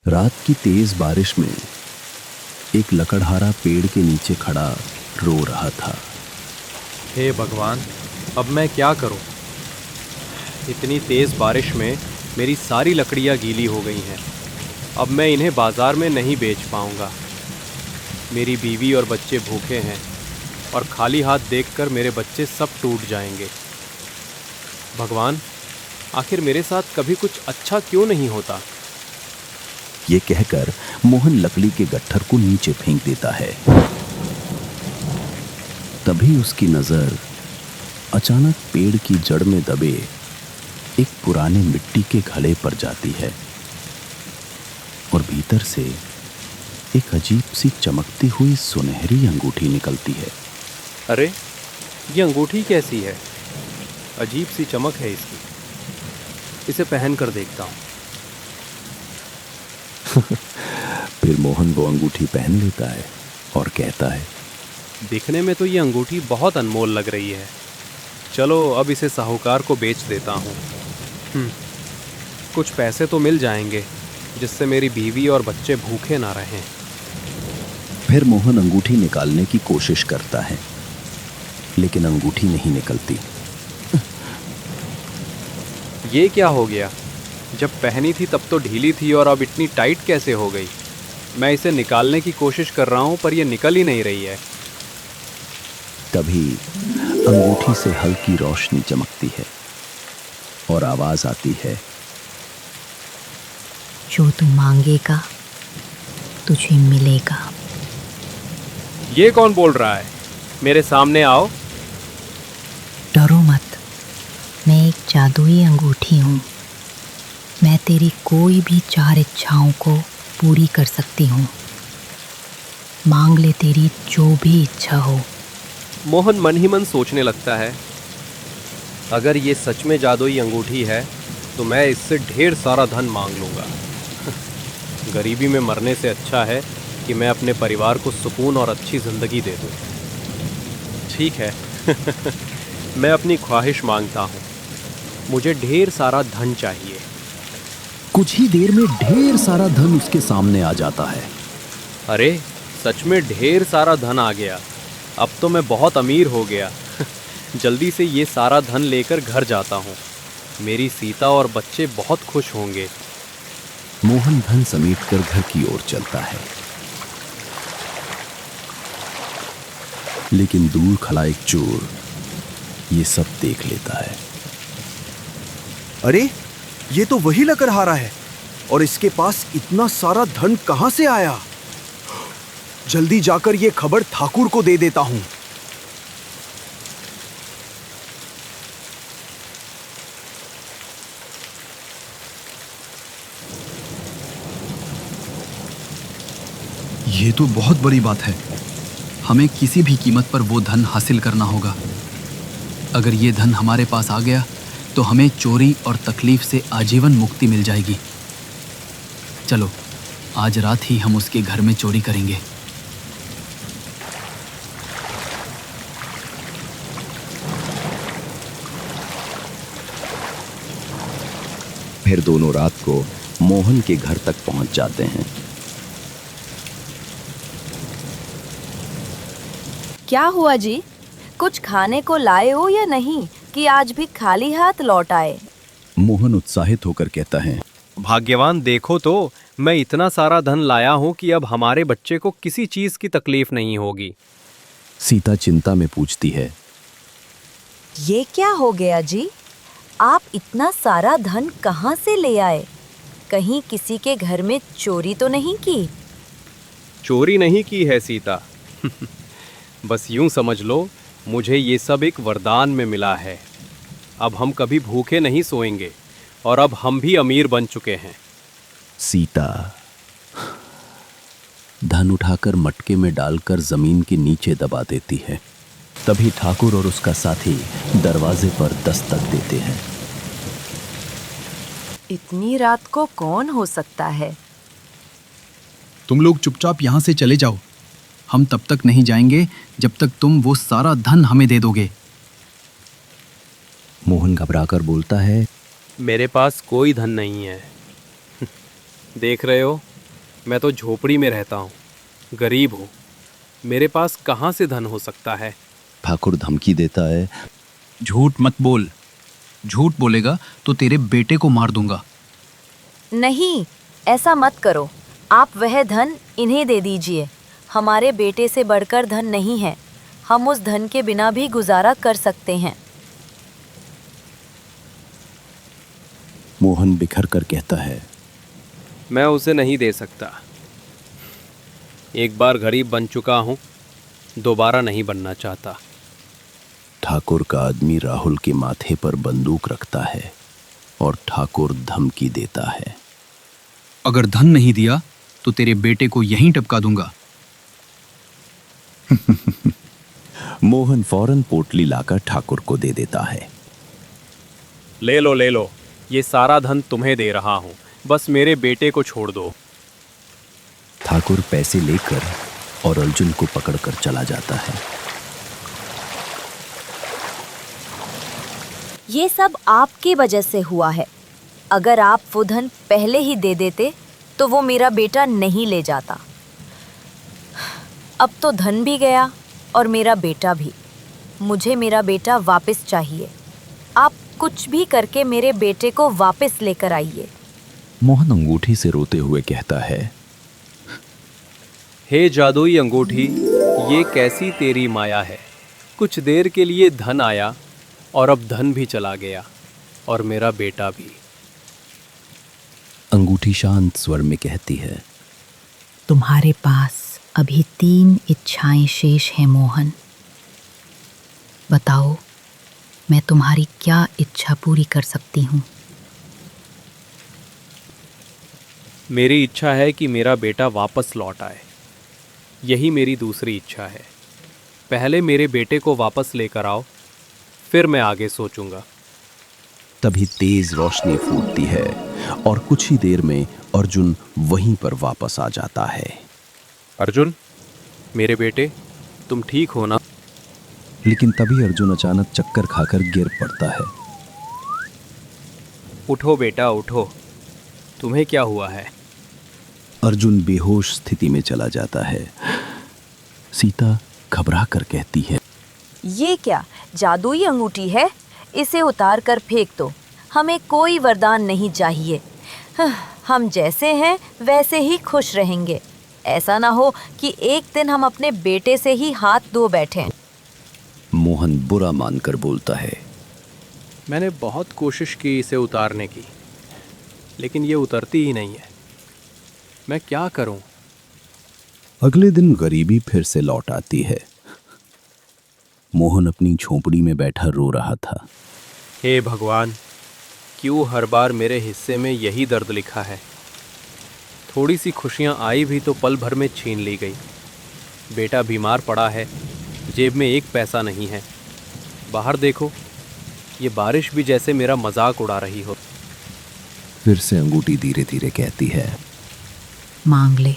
रात की तेज बारिश में एक लकड़हारा पेड़ के नीचे खड़ा रो रहा था। हे भगवान, अब मैं क्या करूं? इतनी तेज बारिश में मेरी सारी लकड़ियां गीली हो गई हैं। अब मैं इन्हें बाजार में नहीं बेच पाऊंगा। मेरी बीवी और बच्चे भूखे हैं और खाली हाथ देखकर मेरे बच्चे सब टूट जाएंगे। भगवान, आखिर मेरे साथ कभी कुछ अच्छा क्यों नहीं होता? ये कहकर मोहन लकड़ी के गट्ठर को नीचे फेंक देता है। तभी उसकी नजर अचानक पेड़ की जड़ में दबे एक पुराने मिट्टी के घड़े पर जाती है और भीतर से एक अजीब सी चमकती हुई सुनहरी अंगूठी निकलती है। अरे, ये अंगूठी कैसी है? अजीब सी चमक है इसकी। इसे पहन कर देखता हूँ। फिर मोहन वो अंगूठी पहन लेता है और कहता है, दिखने में तो ये अंगूठी बहुत अनमोल लग रही है। चलो अब इसे साहूकार को बेच देता हूँ। कुछ पैसे तो मिल जाएंगे जिससे मेरी बीवी और बच्चे भूखे ना रहें। फिर मोहन अंगूठी निकालने की कोशिश करता है, लेकिन अंगूठी नहीं निकलती। ये क्या हो गया? जब पहनी थी तब तो ढीली थी और अब इतनी टाइट कैसे हो गई? मैं इसे निकालने की कोशिश कर रहा हूँ पर यह निकल ही नहीं रही है। तभी अंगूठी से हल्की रोशनी चमकती है और आवाज आती है, जो तू मांगेगा तुझे मिलेगा। ये कौन बोल रहा है? मेरे सामने आओ। डरो मत, मैं एक जादुई अंगूठी हूँ। मैं तेरी कोई भी 4 इच्छाओं को पूरी कर सकती हूँ। मांग ले तेरी जो भी इच्छा हो। मोहन मन ही मन सोचने लगता है, अगर ये सच में जादुई अंगूठी है तो मैं इससे ढेर सारा धन मांग लूँगा। गरीबी में मरने से अच्छा है कि मैं अपने परिवार को सुकून और अच्छी ज़िंदगी दे दूँ। ठीक है। मैं अपनी ख्वाहिश मांगता हूँ। मुझे ढेर सारा धन चाहिए। कुछ ही देर में ढेर सारा धन उसके सामने आ जाता है। अरे, सच में ढेर सारा धन आ गया। अब तो मैं बहुत अमीर हो गया। जल्दी से ये सारा धन लेकर घर जाता हूँ। मेरी सीता और बच्चे बहुत खुश होंगे। मोहन धन समेटकर घर की ओर चलता है, लेकिन दूर खड़ा एक चोर ये सब देख लेता है। अरे, ये तो वही लकड़हारा है और इसके पास इतना सारा धन कहां से आया? जल्दी जाकर ये खबर ठाकुर को दे देता हूं। ये तो बहुत बड़ी बात है। हमें किसी भी कीमत पर वो धन हासिल करना होगा। अगर ये धन हमारे पास आ गया तो हमें चोरी और तकलीफ से आजीवन मुक्ति मिल जाएगी। चलो, आज रात ही हम उसके घर में चोरी करेंगे। फिर दोनों रात को मोहन के घर तक पहुंच जाते हैं। क्या हुआ जी? कुछ खाने को लाए हो या नहीं कि आज भी खाली हाथ लौट आए? मोहन उत्साहित होकर कहता है, भाग्यवान, देखो तो मैं इतना सारा धन लाया हूँ कि अब हमारे बच्चे को किसी चीज़ की तकलीफ नहीं होगी। सीता चिंता में पूछती है, ये क्या हो गया जी? आप इतना सारा धन कहाँ से ले आए? कहीं किसी के घर में चोरी तो नहीं की? चोरी नहीं की है सीता। बस यूं समझ लो, मुझे ये सब एक वरदान में मिला है। अब हम कभी भूखे नहीं सोएंगे और अब हम भी अमीर बन चुके हैं। सीता धन उठाकर मटके में डालकर जमीन के नीचे दबा देती है। तभी ठाकुर और उसका साथी दरवाजे पर दस्तक देते हैं। इतनी रात को कौन हो सकता है? तुम लोग चुपचाप यहाँ से चले जाओ। हम तब तक नहीं जाएंगे जब तक तुम वो सारा धन हमें दे दोगे। मोहन घबराकर बोलता है, मेरे पास कोई धन नहीं है। देख रहे हो, मैं तो झोपड़ी में रहता हूँ, गरीब हूँ, मेरे पास कहाँ से धन हो सकता है। ठाकुर धमकी देता है। झूठ मत बोल, झूठ बोलेगा तो तेरे बेटे को मार दूंगा। नहीं, ऐसा मत करो। आप वह धन इन्हें दे दीजिए। हमारे बेटे से बढ़कर धन नहीं है। हम उस धन के बिना भी गुजारा कर सकते हैं। मोहन बिखर कर कहता है। मैं उसे नहीं दे सकता। एक बार गरीब बन चुका हूँ, दोबारा नहीं बनना चाहता। ठाकुर का आदमी राहुल के माथे पर बंदूक रखता है और ठाकुर धमकी देता है। अगर धन नहीं दिया तो तेरे बेटे को यहीं टपका दूंगा। मोहन फौरन पोटली लाकर ठाकुर को दे देता है। ले लो, ये सारा धन तुम्हें दे रहा हूँ, बस मेरे बेटे को छोड़ दो। ठाकुर पैसे लेकर और अर्जुन को पकड़कर चला जाता है। ये सब आपकी वजह से हुआ है। अगर आप वो धन पहले ही दे देते तो वो मेरा बेटा नहीं ले जाता। अब तो धन भी गया और मेरा बेटा भी। मुझे मेरा बेटा वापस चाहिए। आप कुछ भी करके मेरे बेटे को वापस लेकर आइए। मोहन अंगूठी से रोते हुए कहता है। हे जादुई अंगूठी, ये कैसी तेरी माया है। कुछ देर के लिए धन आया और अब धन भी चला गया और मेरा बेटा भी। अंगूठी शांत स्वर में कहती है। तुम्हारे पास अभी 3 इच्छाएं शेष हैं मोहन। बताओ, मैं तुम्हारी क्या इच्छा पूरी कर सकती हूँ? मेरी इच्छा है कि मेरा बेटा वापस लौट आए। यही मेरी दूसरी इच्छा है। पहले मेरे बेटे को वापस लेकर आओ, फिर मैं आगे सोचूंगा। तभी तेज रोशनी फूटती है और कुछ ही देर में अर्जुन वहीं पर वापस आ जाता है। अर्जुन, मेरे बेटे, तुम ठीक हो ना? लेकिन तभी अर्जुन अचानक चक्कर खाकर गिर पड़ता है। उठो बेटा, उठो। तुम्हें क्या हुआ है? अर्जुन बेहोश स्थिति में चला जाता है। सीता घबरा कर कहती है। ये क्या जादुई अंगूठी है? इसे उतार कर फेंक दो। हमें कोई वरदान नहीं चाहिए। हम जैसे हैं वैसे ही खुश रहेंगे। ऐसा ना हो कि एक दिन हम अपने बेटे से ही हाथ धो बैठें। मोहन बुरा मानकर बोलता है। मैंने बहुत कोशिश की इसे उतारने की, लेकिन ये उतरती ही नहीं है। मैं क्या करूं? अगले दिन गरीबी फिर से लौट आती है। मोहन अपनी झोपड़ी में बैठा रो रहा था। हे भगवान, क्यों हर बार मेरे हिस्से में यही दर्द लिखा है? थोड़ी सी खुशियां आई भी तो पल भर में छीन ली गई। बेटा बीमार पड़ा है, जेब में 1 पैसा नहीं है। बाहर देखो, ये बारिश भी जैसे मेरा मजाक उड़ा रही हो। फिर से अंगूठी धीरे धीरे कहती है। मांग ले,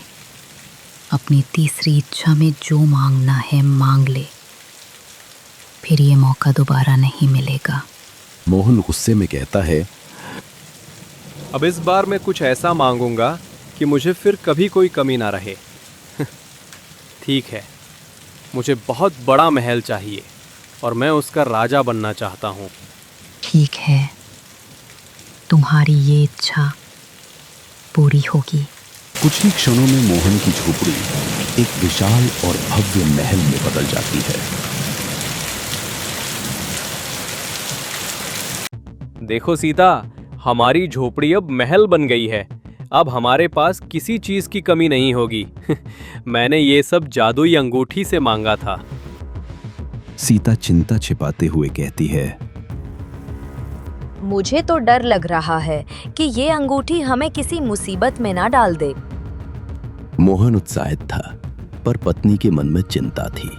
अपनी तीसरी इच्छा में जो मांगना है मांग ले, फिर ये मौका दोबारा नहीं मिलेगा। मोहन गुस्से में कहता है। अब इस बार मैं कुछ ऐसा मांगूंगा कि मुझे फिर कभी कोई कमी ना रहे। ठीक है, मुझे बहुत बड़ा महल चाहिए और मैं उसका राजा बनना चाहता हूँ। ठीक है, तुम्हारी ये इच्छा पूरी होगी। कुछ ही क्षणों में मोहन की झोपड़ी एक विशाल और भव्य महल में बदल जाती है। देखो सीता, हमारी झोपड़ी अब महल बन गई है। अब हमारे पास किसी चीज की कमी नहीं होगी। मैंने ये सब जादुई अंगूठी से मांगा था। सीता चिंता छिपाते हुए कहती है। मुझे तो डर लग रहा है कि ये अंगूठी हमें किसी मुसीबत में ना डाल दे। मोहन उत्साहित था, पर पत्नी के मन में चिंता थी।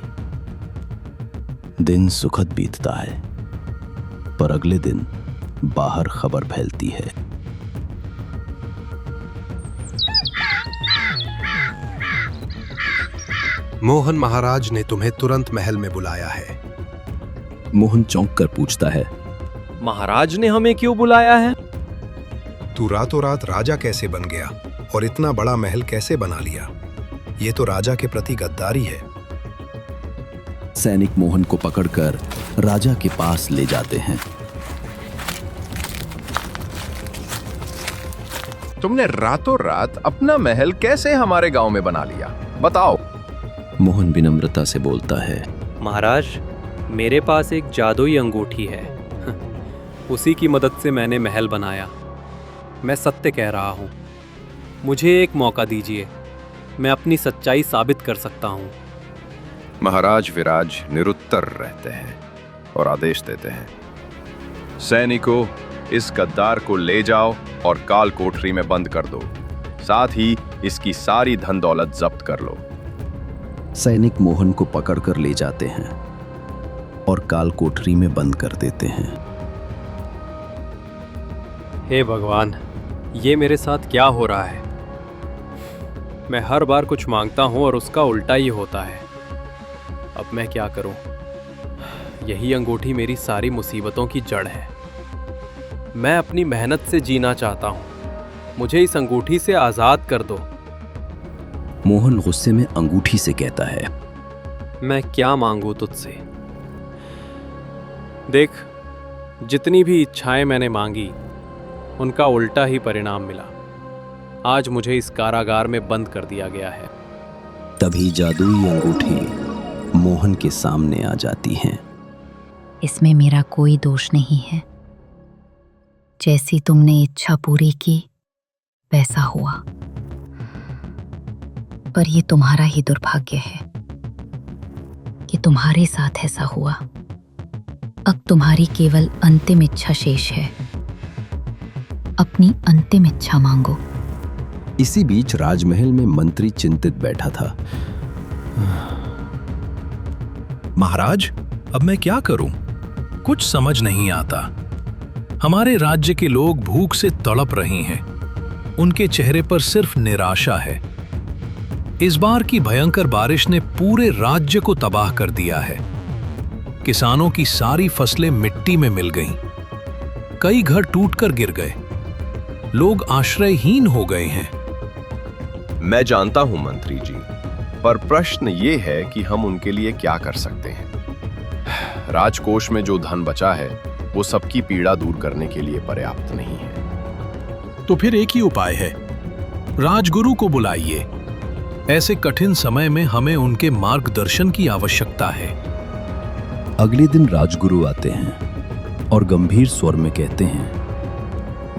दिन सुखद बीतता है, पर अगले दिन बाहर खबर फैलती है। मोहन महाराज ने तुम्हें तुरंत महल में बुलाया है। मोहन चौंक कर पूछता है। महाराज ने हमें क्यों बुलाया है? तू रातों रात राजा कैसे बन गया और इतना बड़ा महल कैसे बना लिया? ये तो राजा के प्रति गद्दारी है। सैनिक मोहन को पकड़कर राजा के पास ले जाते हैं। तुमने रातों रात अपना महल कैसे हमारे गांव में बना लिया? बताओ। मोहन विनम्रता से बोलता है, महाराज, मेरे पास एक जादुई अंगूठी है। उसी की मदद से मैंने महल बनाया। मैं सत्य कह रहा हूँ। मुझे एक मौका दीजिए, मैं अपनी सच्चाई साबित कर सकता हूँ। महाराज विराज निरुत्तर रहते हैं और आदेश देते हैं, सैनिकों, इस गद्दार को ले जाओ और काल कोठरी में बंद कर दो। साथ ही इसकी सारी धन दौलत जब्त कर लो। सैनिक मोहन को पकड़कर ले जाते हैं और काल कोठरी में बंद कर देते हैं। हे भगवान, ये मेरे साथ क्या हो रहा है? मैं हर बार कुछ मांगता हूँ और उसका उल्टा ही होता है। अब मैं क्या करूं? यही अंगूठी मेरी सारी मुसीबतों की जड़ है। मैं अपनी मेहनत से जीना चाहता हूं। मुझे इस अंगूठी से आजाद कर दो। मोहन गुस्से में अंगूठी से कहता है, मैं क्या मांगू तुझसे? देख, जितनी भी इच्छाएं मैंने मांगी, उनका उल्टा ही परिणाम मिला। आज मुझे इस कारागार में बंद कर दिया गया है। तभी जादुई अंगूठी मोहन के सामने आ जाती हैं। इसमें मेरा कोई दोष नहीं है। जैसी तुमने इच्छा पूरी की, वैसा हुआ। पर ये तुम्हारा ही दुर्भाग्य है कि तुम्हारे साथ ऐसा हुआ। अब तुम्हारी केवल अंतिम इच्छा शेष है। अपनी अंतिम इच्छा मांगो। इसी बीच राजमहल में मंत्री चिंतित बैठा था। महाराज, अब मैं क्या करूं? कुछ समझ नहीं आता। हमारे राज्य के लोग भूख से तड़प रहे हैं। उनके चेहरे पर सिर्फ निराशा है। इस बार की भयंकर बारिश ने पूरे राज्य को तबाह कर दिया है। किसानों की सारी फसलें मिट्टी में मिल गईं। कई घर टूटकर गिर गए। लोग आश्रयहीन हो गए हैं। मैं जानता हूं मंत्री जी, पर प्रश्न ये है कि हम उनके लिए क्या कर सकते हैं। राजकोष में जो धन बचा है वो सबकी पीड़ा दूर करने के लिए पर्याप्त नहीं है। तो फिर एक ही उपाय है, राजगुरु को बुलाइए। ऐसे कठिन समय में हमें उनके मार्गदर्शन की आवश्यकता है। अगले दिन राजगुरु आते हैं और गंभीर स्वर में कहते हैं,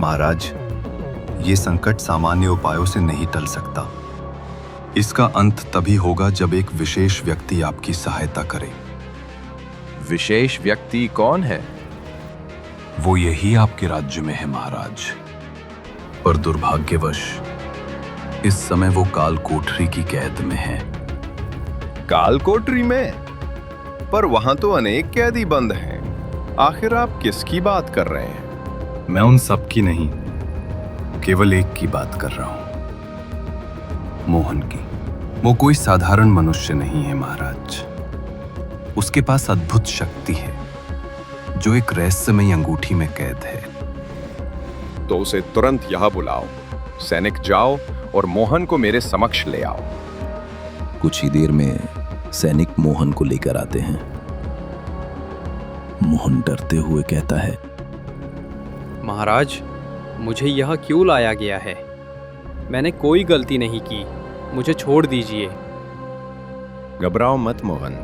महाराज, ये संकट सामान्य उपायों से नहीं टल सकता। इसका अंत तभी होगा जब एक विशेष व्यक्ति आपकी सहायता करे। विशेष व्यक्ति कौन है? वो यही आपके राज्य में है महाराज, पर दुर्भाग्यवश इस समय वो काल कोठरी की कैद में है। काल कोठरी में? पर वहां तो अनेक कैदी बंद हैं। आखिर आप किसकी बात कर रहे हैं? मैं उन सब की नहीं, केवल एक की बात कर रहा हूं, मोहन की। वो कोई साधारण मनुष्य नहीं है महाराज। उसके पास अद्भुत शक्ति है जो एक रहस्यमयी अंगूठी में कैद है। तो उसे तुरंत यहां बुलाओ। सैनिक, जाओ और मोहन को मेरे समक्ष ले आओ। कुछ ही देर में सैनिक मोहन को लेकर आते हैं। मोहन डरते हुए कहता है, महाराज, मुझे यहाँ क्यों लाया गया है? मैंने कोई गलती नहीं की। मुझे छोड़ दीजिए। घबराओ मत मोहन,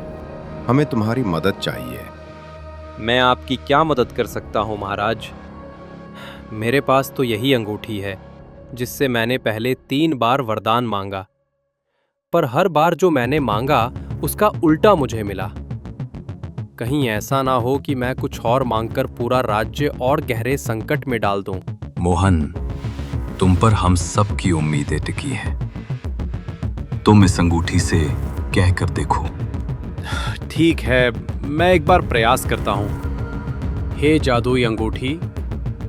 हमें तुम्हारी मदद चाहिए। मैं आपकी क्या मदद कर सकता हूँ महाराज? मेरे पास तो यही अंगूठी है जिससे मैंने पहले 3 बार वरदान मांगा, पर हर बार जो मैंने मांगा उसका उल्टा मुझे मिला। कहीं ऐसा ना हो कि मैं कुछ और मांगकर पूरा राज्य और गहरे संकट में डाल दूं। मोहन, तुम पर हम सब की उम्मीदें टिकी है। तुम इस अंगूठी से कह कर देखो। ठीक है, मैं एक बार प्रयास करता हूँ। हे जादुई अंगूठी,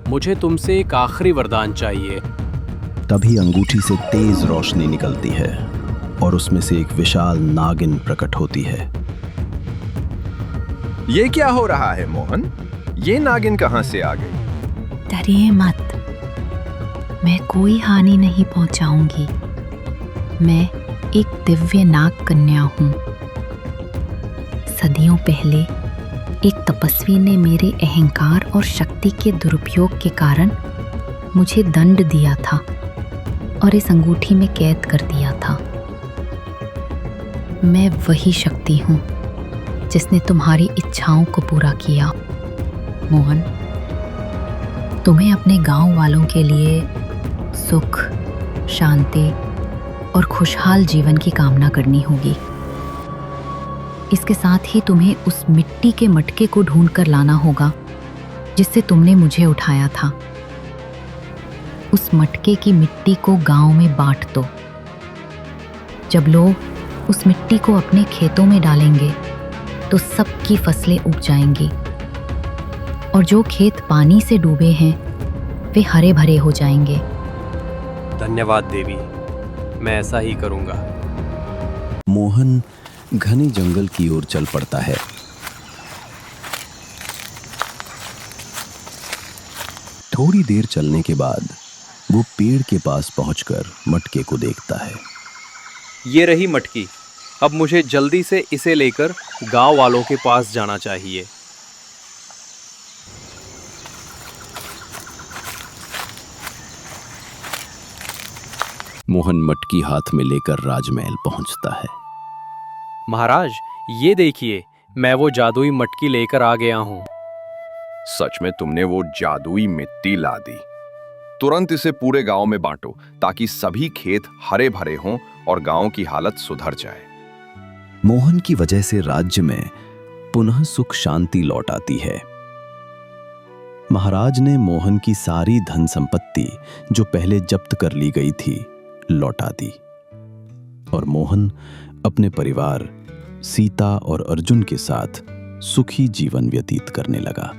मुझे तुमसे एक आखिरी वरदान चाहिए। तभी अंगूठी से तेज रोशनी निकलती है और उसमें से एक विशाल नागिन प्रकट होती है। ये क्या हो रहा है मोहन? ये नागिन कहां से आ गई? डरिए मत, मैं कोई हानि नहीं पहुंचाऊंगी। मैं एक दिव्य नाग कन्या हूँ। सदियों पहले एक तपस्वी ने मेरे अहंकार और शक्ति के दुरुपयोग के कारण मुझे दंड दिया था और इस अंगूठी में कैद कर दिया था। मैं वही शक्ति हूँ जिसने तुम्हारी इच्छाओं को पूरा किया। मोहन, तुम्हें अपने गांव वालों के लिए सुख, शांति और खुशहाल जीवन की कामना करनी होगी। इसके साथ ही तुम्हें उस मिट्टी के मटके को ढूंढ कर लाना होगा जिससे तुमने मुझे उठाया था। उस मटके की मिट्टी को गांव में बांट दो। जब लोग उस मिट्टी को अपने खेतों में डालेंगे तो सबकी फसलें उग जाएंगी और जो खेत पानी से डूबे हैं वे हरे भरे हो जाएंगे। धन्यवाद देवी, मैं ऐसा ही करूंगा। मोहन घने जंगल की ओर चल पड़ता है। थोड़ी देर चलने के बाद वो पेड़ के पास पहुंचकर मटके को देखता है। ये रही मटकी। अब मुझे जल्दी से इसे लेकर गांव वालों के पास जाना चाहिए। मोहन मटकी हाथ में लेकर राजमहल पहुंचता है। महाराज, ये देखिए, मैं वो जादुई मटकी लेकर आ गया हूँ। सच में तुमने वो जादुई मिट्टी ला दी। तुरंत इसे पूरे गांव में बांटो ताकि सभी खेत हरे भरे हों और गांव की हालत सुधर जाए। मोहन की वजह से राज्य में पुनः सुख शांति लौट आती है। महाराज ने मोहन की सारी धन संपत्ति जो पहले जब्त कर ली गई थी लौटा दी और मोहन अपने परिवार सीता और अर्जुन के साथ सुखी जीवन व्यतीत करने लगा।